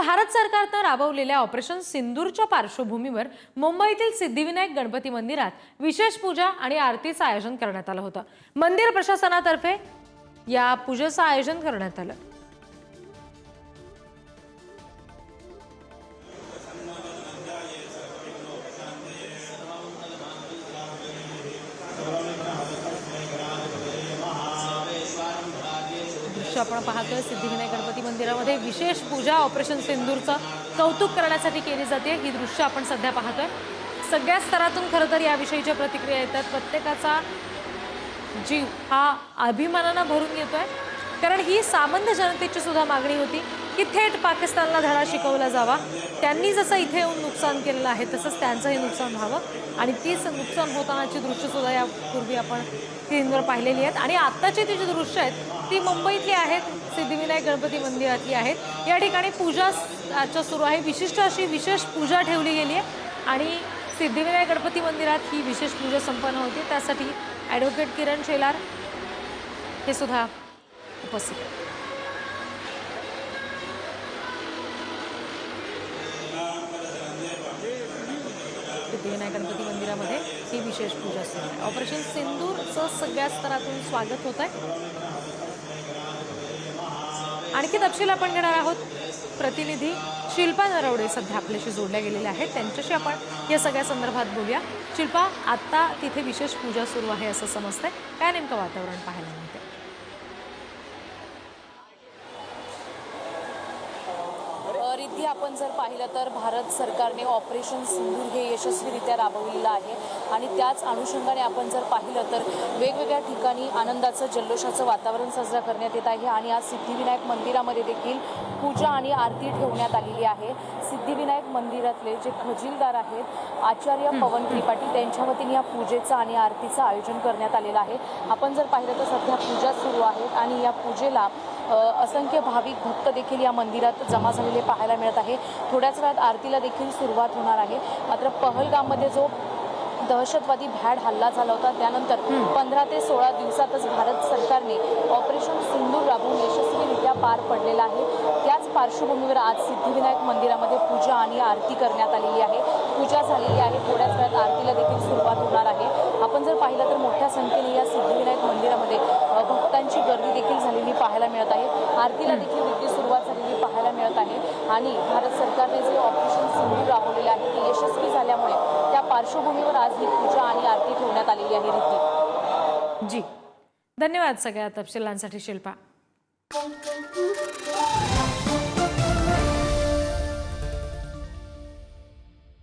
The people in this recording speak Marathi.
भारत सरकारने राबवलेल्या ऑपरेशन सिंदूरच्या पार्श्वभूमीवर मुंबईतील सिद्धिविनायक गणपती मंदिरात विशेष पूजा आणि आरतीचं आयोजन करण्यात आलं होतं। मंदिर प्रशासनातर्फे या पूजेचं आयोजन करण्यात आलं। दृश्य आपण पाहतोय, सिद्धिविनायक गणपती मंदिरामध्ये विशेष पूजा ऑपरेशन सिंदूरचं कौतुक करण्यासाठी केली जाते। ही दृश्य आपण सध्या पाहतोय। सगळ्या स्तरातून खरं तर याविषयीच्या प्रतिक्रिया येतात। प्रत्येकाचा जीव हा अभिमानानं भरून येतोय, कारण ही सामान्य जनतेची सुद्धा मागणी होती की थेट पाकिस्तानला धडा शिकवला जावा। त्यांनी जसं इथे येऊन नुकसान केलेलं आहे तसंच त्यांचंही नुकसान व्हावं, आणि तीच नुकसान होतानाची दृश्य सुद्धा यापूर्वी आपण स्क्रीनवर पाहिलेली आहेत। आणि आत्ताची ती जी दृश्य आहेत ती मुंबईतली आहेत, सिद्धिविनायक गणपती मंदिरातली आहेत। या ठिकाणी पूजा सुरू आहे, विशिष्ट अशी विशेष पूजा ठेवली गेली आहे आणि सिद्धिविनायक गणपती मंदिरात ही विशेष पूजा संपन्न होती। त्यासाठी ॲडव्होकेट किरण शेलार हे सुद्धा उपस्थित आहेत। सिद्धिविनायक गणपती मंदिरामध्ये ही विशेष पूजा सुरू आहे। ऑपरेशन सिंदूरचं सगळ्या स्तरातून स्वागत होत आहे। आणखी तपशील आपण घेणार आहोत। प्रतिनिधी शिल्पा नरवडे सध्या आपल्याशी जोडल्या गेलेल्या आहेत, त्यांच्याशी आपण या सगळ्या संदर्भात बोलूया। शिल्पा, आता तिथे विशेष पूजा सुरू आहे असं समजतंय, काय नेमकं वातावरण पाहायला मिळतंय? रिद्धी, आपण जर पाहिलं तर भारत सरकारने ऑपरेशन सिंदूर हे यशस्वीरित्या राबवलेलं आहे आणि त्याच अनुषंगाने आपण जर पाहिलं तर वेगवेगळ्या ठिकाणी आनंदाचं जल्लोषाचं वातावरण साजरा करण्यात येत आहे। आणि आज सिद्धिविनायक मंदिरामध्ये देखील पूजा आणि आरती ठेवण्यात आलेली आहे। सिद्धिविनायक मंदिरातले जे खजीलदार आहेत आचार्य पवन त्रिपाठी, त्यांच्या वतीने या पूजेचं आणि आरतीचं आयोजन करण्यात आलेलं आहे। आपण जर पाहिलं तर सध्या पूजा सुरू आहेत आणि या पूजेला असंख्य भाविक भक्त देखील या मंदिरात जमा झालेले पाहायला मिळत आहे। थोड्याच वेळात आरतीला देखील सुरुवात होणार आहे। मात्र पहलगाममध्ये जो दहशतवादी भ्याड हल्ला झाला होता त्यानंतर 15 ते 16 दिवसातच भारत सरकारने ऑपरेशन सिंदूर राबवून यशस्वीरित्या पार पडलेला आहे। त्याच पार्श्वभूमीवर आज सिद्धिविनायक मंदिरामध्ये पूजा आणि आरती करण्यात आलेली आहे। पूजा झालेली आहे, थोड्याच वेळात आरतीला देखील सुरुवात होणार आहे। आपण जर पाहिलं तर मोठ्या संख्येने या सिद्धिविनायक मंदिरामध्ये भक्तांची गर्दी देखील झालेली पाहायला मिळत आहे। आरतीला देखील सुरुवात झालेली पाहायला मिळत आहे आणि भारत सरकारने जे ऑपरेशन सिंदूर राबवलेले आहे ते यशस्वी झाल्यामुळे त्या पार्श्वभूमीवर आज ही पूजा आणि आरती ठेवण्यात आलेली आहे। रिद्धी जी, धन्यवाद सगळ्या तपशिलांसाठी शिल्पा।